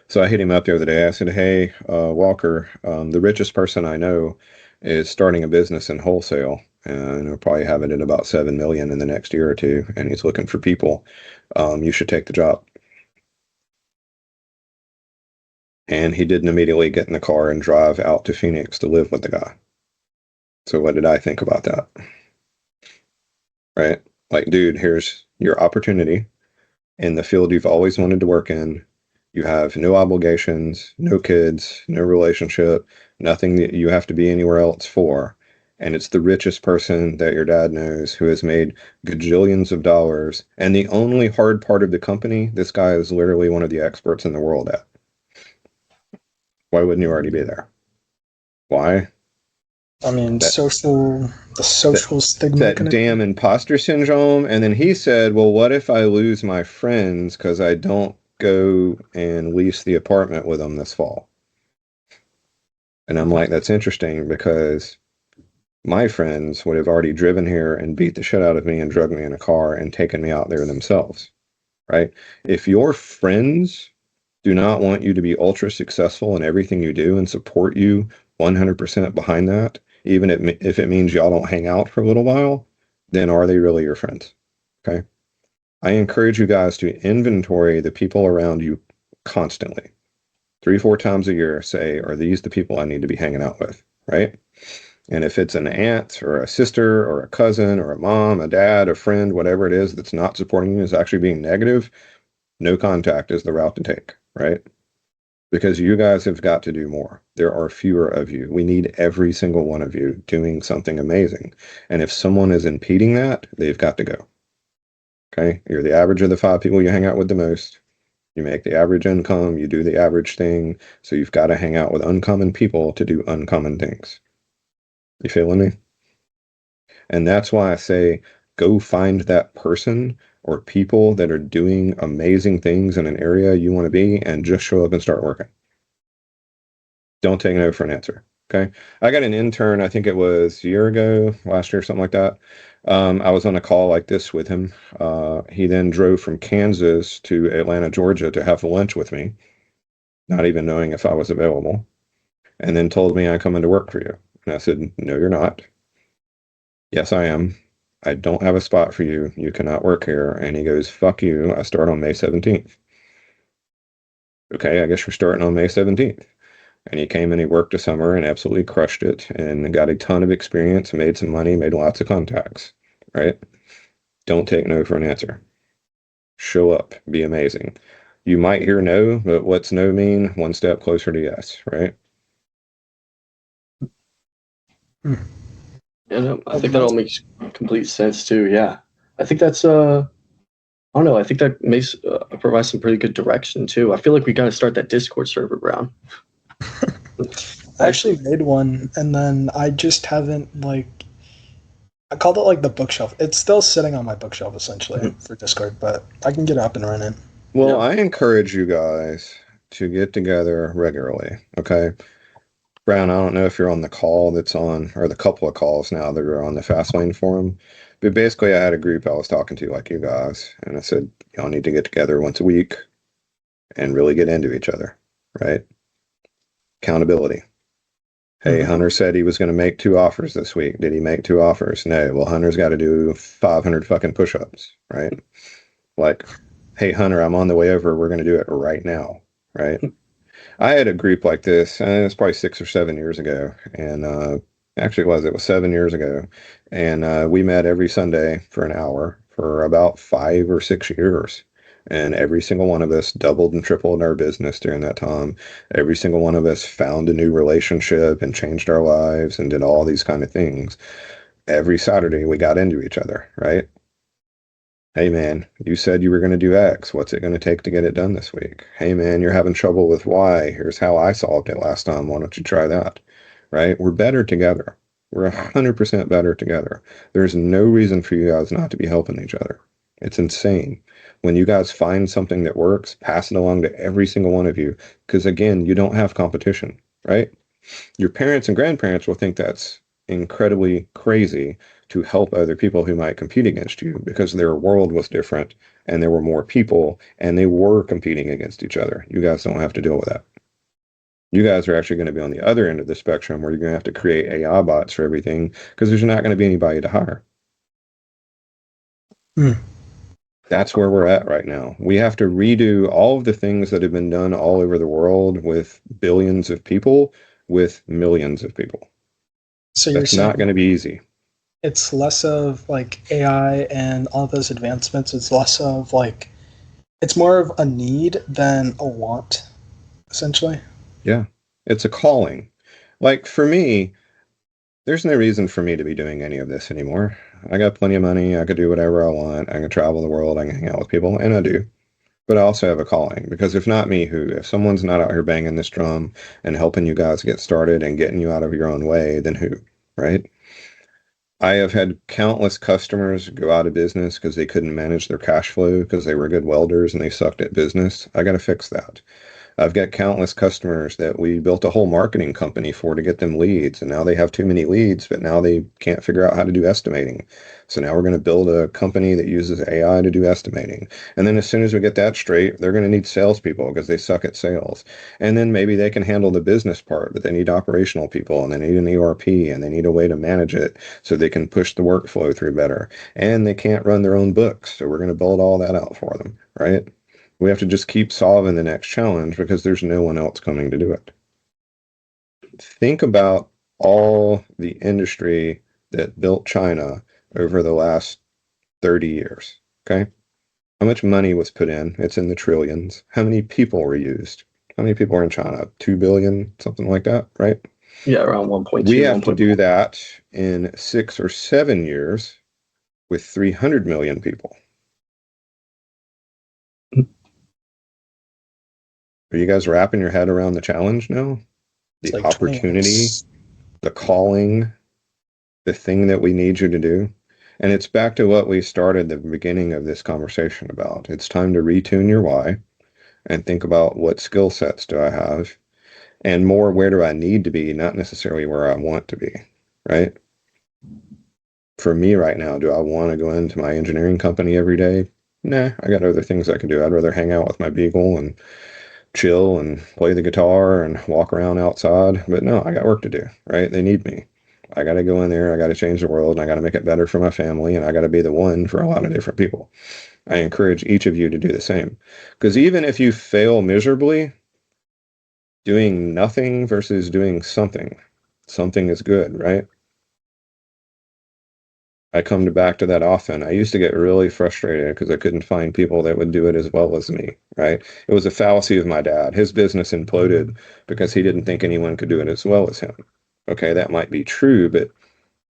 So I hit him up the other day. I said, hey, Walker, the richest person I know is starting a business in wholesale, and he'll probably have it at about 7 million in the next year or two, and he's looking for people. You should take the job. And he didn't immediately get in the car and drive out to Phoenix to live with the guy. So what did I think about that? Right? Like, dude, here's your opportunity in the field you've always wanted to work in. You have no obligations, no kids, no relationship, nothing that you have to be anywhere else for. And it's the richest person that your dad knows who has made gajillions of dollars. And the only hard part of the company, this guy is literally one of the experts in the world at. Why wouldn't you already be there? Why? I mean, That the social stigma that kind of. damn imposter syndrome. And then he said, well, what if I lose my friends because I don't go and lease the apartment with them this fall? And I'm like, that's interesting because my friends would have already driven here and beat the shit out of me and drugged me in a car and taken me out there themselves, right? If your friends do not want you to be ultra successful in everything you do and support you 100% behind that, even if it means y'all don't hang out for a little while, then are they really your friends? Okay. I encourage you guys to inventory the people around you constantly. 3, 4 times a year, say, are these the people I need to be hanging out with? Right. And if it's an aunt or a sister or a cousin or a mom, a dad, a friend, whatever it is that's not supporting you is actually being negative, no contact is the route to take. Right. Because you guys have got to do more. There are fewer of you. We need every single one of you doing something amazing. And if someone is impeding that, they've got to go. Okay? You're the average of the 5 people you hang out with the most. You make the average income, you do the average thing. So you've got to hang out with uncommon people to do uncommon things. You feeling me? And that's why I say go find that person or people that are doing amazing things in an area you want to be and just show up and start working. Don't take no for an answer. Okay. I got an intern, I think it was a year ago, last year, something like that. I was on a call like this with him. He then drove from Kansas to Atlanta, Georgia to have lunch with me, not even knowing if I was available, and then told me I'm coming to work for you. And I said, no, you're not. Yes, I am. I don't have a spot for you. You cannot work here. And he goes, fuck you. I start on May 17th. Okay, I guess you're starting on May 17th. And he came and he worked a summer and absolutely crushed it and got a ton of experience, made some money, made lots of contacts, right? Don't take no for an answer. Show up, be amazing. You might hear no, but what's no mean? One step closer to yes, right? I think that all makes complete sense too. Yeah, I think that's I don't know. I think that makes provides some pretty good direction too. I feel like we got to start that Discord server, Brown. I actually made one, and then I just haven't I called it like the bookshelf. It's still sitting on my bookshelf essentially for Discord, but I can get it up and running. Well, Yeah. I encourage you guys to get together regularly, okay? Brown, I don't know if you're on the call that's on, or the couple of calls now that are on the Fastlane forum, but basically I had a group I was talking to, like you guys, and I said, y'all need to get together once a week and really get into each other, right? Accountability. Hey, Hunter said he was going to make 2 offers this week. Did he make 2 offers? No. Well, Hunter's got to do 500 fucking push-ups, right? Like, hey, Hunter, I'm on the way over. We're going to do it right now, right? I had a group like this, and it was probably 6 or 7 years ago, and actually it was 7 years ago, and we met every Sunday for an hour for about 5 or 6 years, and every single one of us doubled and tripled our business during that time. Every single one of us found a new relationship and changed our lives and did all these kind of things. Every Saturday we got into each other, right? Hey man, you said you were going to do X. What's it going to take to get it done this week? Hey man, you're having trouble with Y. Here's how I solved it last time. Why don't you try that? Right? We're better together. We're 100% better together. There's no reason for you guys not to be helping each other. It's insane. When you guys find something that works, pass it along to every single one of you. Because again, you don't have competition, right? Your parents and grandparents will think that's incredibly crazy to help other people who might compete against you because their world was different and there were more people and they were competing against each other. You guys don't have to deal with that. You guys are actually going to be on the other end of the spectrum where you're going to have to create AI bots for everything because there's not going to be anybody to hire. That's where we're at right now. We have to redo all of the things that have been done all over the world with billions of people with millions of people. So you're That's saying not going to be easy. it's less of AI and all those advancements. It's less of it's more of a need than a want, essentially. Yeah, it's a calling. Like for me, there's no reason for me to be doing any of this anymore. I got plenty of money. I could do whatever I want. I can travel the world. I can hang out with people, and I do. But I also have a calling because if not me, who? If someone's not out here banging this drum and helping you guys get started and getting you out of your own way, then who? Right? I have had countless customers go out of business because they couldn't manage their cash flow because they were good welders and they sucked at business. I got to fix that. I've got countless customers that we built a whole marketing company for to get them leads. And now they have too many leads, but now they can't figure out how to do estimating. So now we're going to build a company that uses AI to do estimating. And then as soon as we get that straight, they're going to need salespeople because they suck at sales. And then maybe they can handle the business part, but they need operational people and they need an ERP and they need a way to manage it so they can push the workflow through better. And they can't run their own books. So we're going to build all that out for them, right? We have to just keep solving the next challenge because there's no one else coming to do it. Think about all the industry that built China over the last 30 years, okay? How much money was put in? It's in the trillions. How many people were used? How many people are in China? 2 billion, something like that, right? Yeah, around 1.2. We have to do that in 6 or 7 years with 300 million people. Are you guys wrapping your head around the challenge now? The opportunity, the calling, the thing that we need you to do. And it's back to what we started the beginning of this conversation about. It's time to retune your why and think about what skill sets do I have and more where do I need to be, not necessarily where I want to be, right? For me right now, do I want to go into my engineering company every day? Nah, I got other things I can do. I'd rather hang out with my beagle and chill and play the guitar and walk around outside. But no, I got work to do, right? They need me. I got to go in there. I got to change the world, and I got to make it better for my family, and I got to be the one for a lot of different people. I encourage each of you to do the same. Because even if you fail miserably, doing nothing versus doing something is good, right? I come back to that often. I used to get really frustrated because I couldn't find people that would do it as well as me, right? It was a fallacy of my dad. His business imploded because he didn't think anyone could do it as well as him. Okay, that might be true, but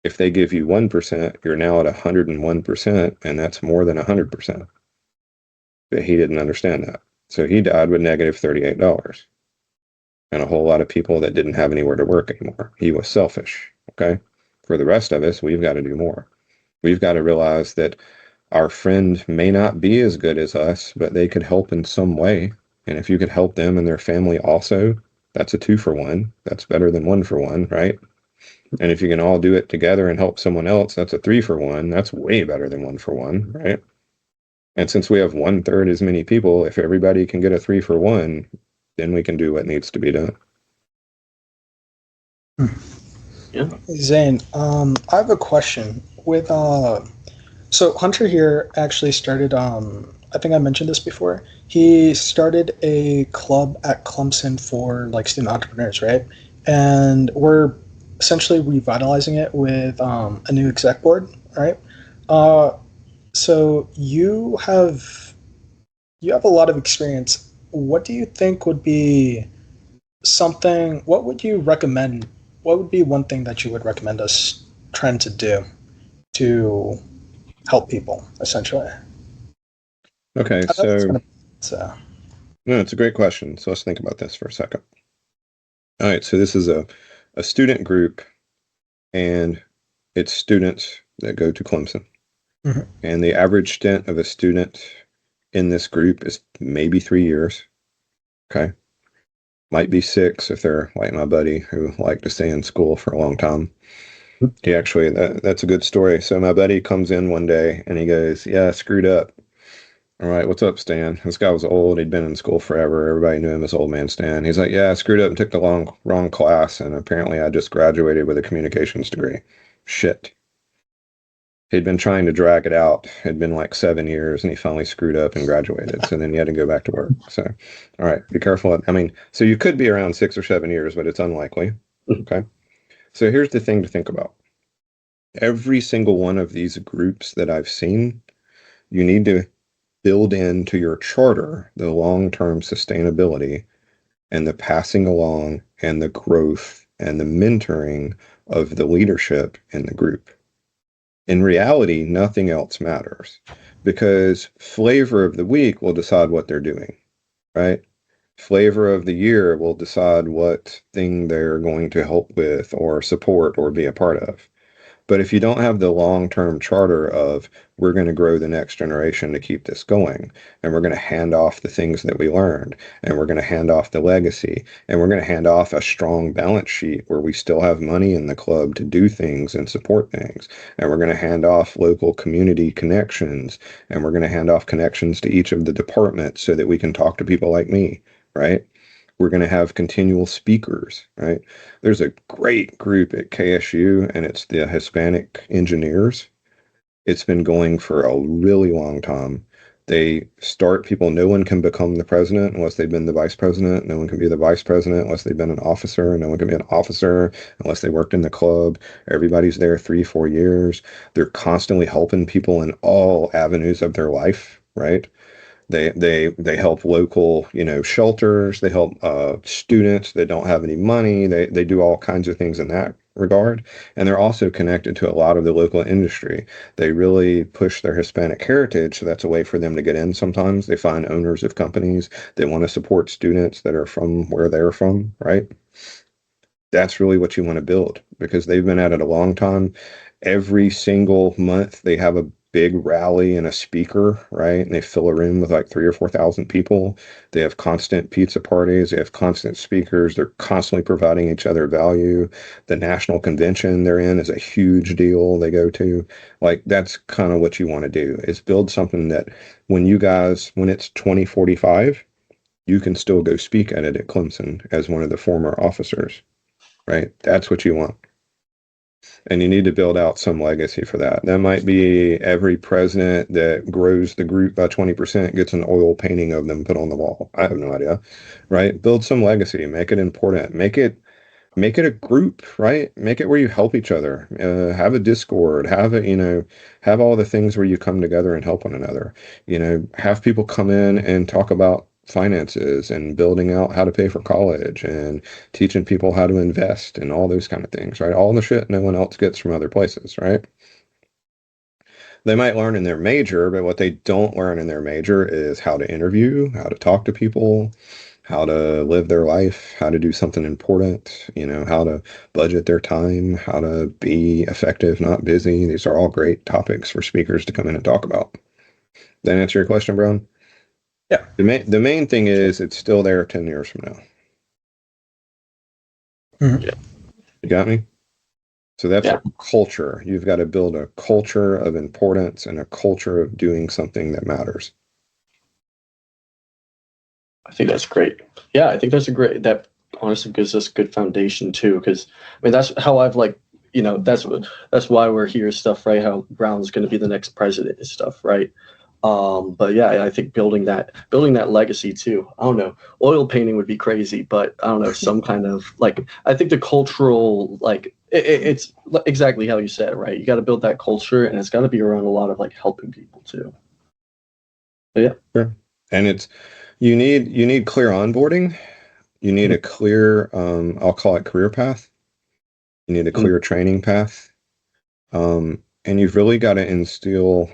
if they give you 1%, you're now at 101%, and that's more than 100%. But he didn't understand that. So he died with negative $38 and a whole lot of people that didn't have anywhere to work anymore. He was selfish, okay? For the rest of us, we've got to do more. We've got to realize that our friend may not be as good as us, but they could help in some way. And if you could help them and their family also, that's a 2-for-1. That's better than 1-for-1, right? And if you can all do it together and help someone else, that's a 3-for-1. That's way better than 1-for-1, right? And since we have 1/3 as many people, if everybody can get a 3-for-1, then we can do what needs to be done. Yeah. Zane, I have a question. So Hunter here actually started. I think I mentioned this before. He started a club at Clemson for like student entrepreneurs, right? And we're essentially revitalizing it with a new exec board, right? So you have a lot of experience. What do you think would be something? What would you recommend? What would be one thing that you would recommend us trying to do to help people, essentially? Okay, I know that's so so. no, it's a great question. So let's think about this for a second. All right, so this is a student group, and it's students that go to Clemson. Mhm. And the average stint of a student in this group is maybe 3 years. Okay. Might be 6 if they're like my buddy who liked to stay in school for a long time. He actually, that's a good story. So my buddy comes in one day and he goes, "Yeah, I screwed up." All right, what's up, Stan? This guy was old. He'd been in school forever. Everybody knew him as Old Man Stan. He's like, "Yeah, I screwed up and took the wrong class, and apparently I just graduated with a communications degree." Shit. He'd been trying to drag it out. It'd been like 7 years, and he finally screwed up and graduated. So then he had to go back to work. So, all right, be careful. I mean, so you could be around 6 or 7 years, but it's unlikely. Okay. So here's the thing to think about. Every single one of these groups that I've seen, you need to build into your charter the long-term sustainability and the passing along and the growth and the mentoring of the leadership in the group. In reality, nothing else matters because flavor of the week will decide what they're doing, right? Flavor of the year will decide what thing they're going to help with or support or be a part of. But if you don't have the long-term charter of we're going to grow the next generation to keep this going, and we're going to hand off the things that we learned, and we're going to hand off the legacy, and we're going to hand off a strong balance sheet where we still have money in the club to do things and support things, and we're going to hand off local community connections, and we're going to hand off connections to each of the departments so that we can talk to people like me, right? We're going to have continual speakers, right? There's a great group at KSU, and it's the Hispanic Engineers. It's been going for a really long time. They start people, no one can become the president unless they've been the vice president. No one can be the vice president unless they've been an officer. No one can be an officer unless they worked in the club. Everybody's there 3, 4 years. They're constantly helping people in all avenues of their life, right? They help local, shelters. They help students that don't have any money. They do all kinds of things in that regard. And they're also connected to a lot of the local industry. They really push their Hispanic heritage. So that's a way for them to get in sometimes. They find owners of companies. They want to support students that are from where they're from, right? That's really what you want to build because they've been at it a long time. Every single month they have a big rally and a speaker, right? And they fill a room with like 3 or 4,000 people. They have constant pizza parties. They have constant speakers. They're constantly providing each other value. The national convention they're in is a huge deal they go to. Like that's kind of what you want to do is build something that when it's 2045, you can still go speak at it at Clemson as one of the former officers, right? That's what you want. And you need to build out some legacy for that. That might be every president that grows the group by 20% gets an oil painting of them put on the wall. I have no idea, right? Build some legacy, make it important, make it a group, right? Make it where you help each other. Have a Discord, have all the things where you come together and help one another. Have people come in and talk about finances and building out how to pay for college and teaching people how to invest and all those kind of things, right? All the shit no one else gets from other places, right? They might learn in their major, but what they don't learn in their major is how to interview, how to talk to people, how to live their life, how to do something important, how to budget their time, how to be effective, not busy. These are all great topics for speakers to come in and talk about. That answer your question, Brown? Yeah. The main thing is it's still there 10 years from now. Mhm. Yeah. You got me? So that's Yeah. a culture. You've got to build a culture of importance and a culture of doing something that matters. I think that's great. Yeah, I think that honestly gives us a good foundation too, because that's how I've that's why we're here stuff, right? How Brown's going to be the next president and stuff, right? But yeah, I think building that legacy too. I don't know, oil painting would be crazy, but I don't know, some kind of I think the cultural it's exactly how you said it, right? You got to build that culture, and it's got to be around a lot of helping people too. But yeah, Sure. And you need clear onboarding. You need a clear, I'll call it career path. You need a clear training path. And you've really got to instill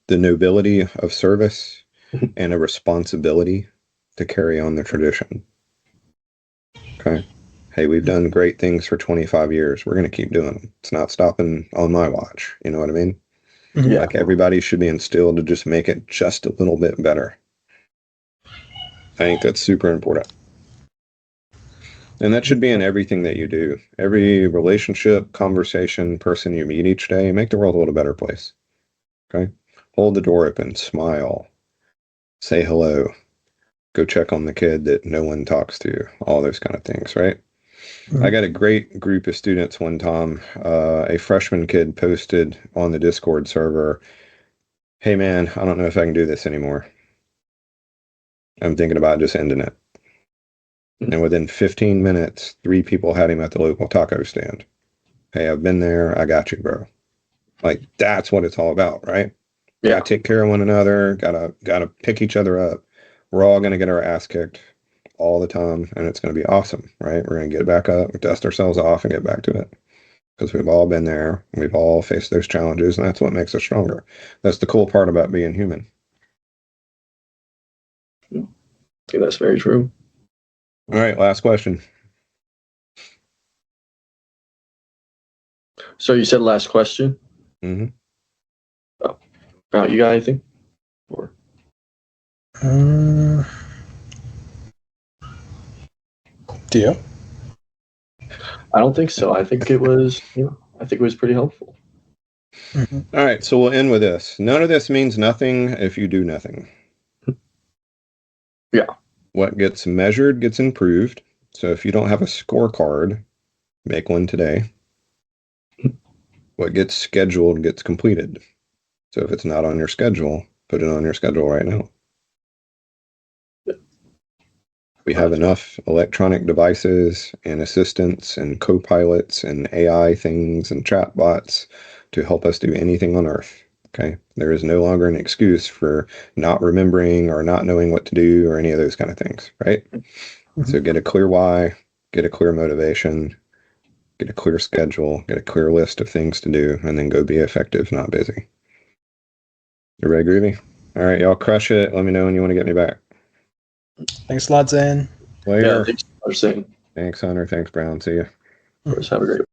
the nobility of service and a responsibility to carry on the tradition. Okay. Hey, we've done great things for 25 years. We're going to keep doing them. It's not stopping on my watch. You know what I mean? Mhm. Yeah. Everybody should be instilled to just make it just a little bit better. I think that's super important. And that should be in everything that you do. Every relationship, conversation, person you meet each day, make the world a little better place. Okay? Hold the door open, smile, say hello, go check on the kid that no one talks to, all those kind of things, right? I got a great group of students one time. A freshman kid posted on the Discord server, "Hey man, I don't know if I can do this anymore. I'm thinking about just ending it." And within 15 minutes, 3 people had him at the local taco stand. "Hey, I've been there. I got you, bro." That's what it's all about, right? Yeah. Gotta take care of one another. Gotta pick each other up. We're all gonna get our ass kicked all the time, and it's gonna be awesome, right? We're gonna get back up, dust ourselves off, and get back to it. Because we've all been there. We've all faced those challenges, and that's what makes us stronger. That's the cool part about being human. I think that's very true. All right, last question. So you said last question. Mm-hmm. Brown, you got anything? Or Do you? I don't think so. I think it was, pretty helpful. Mm-hmm. All right, so we'll end with this. None of this means nothing if you do nothing. Yeah. What gets measured gets improved. So if you don't have a scorecard, make one today. What gets scheduled gets completed. So if it's not on your schedule, put it on your schedule right now. We have enough electronic devices and assistants and co-pilots and AI things and chatbots to help us do anything on Earth. Okay. There is no longer an excuse for not remembering or not knowing what to do or any of those kind of things, right? Mm-hmm. So get a clear why, get a clear motivation, get a clear schedule, get a clear list of things to do, and then go be effective, not busy. You ready, Groovy? All right, y'all crush it. Let me know when you want to get me back. Thanks a lot, Zane. Later. Yeah, thanks for saying. Thanks, Hunter. Thanks, Brown. See you. Have a great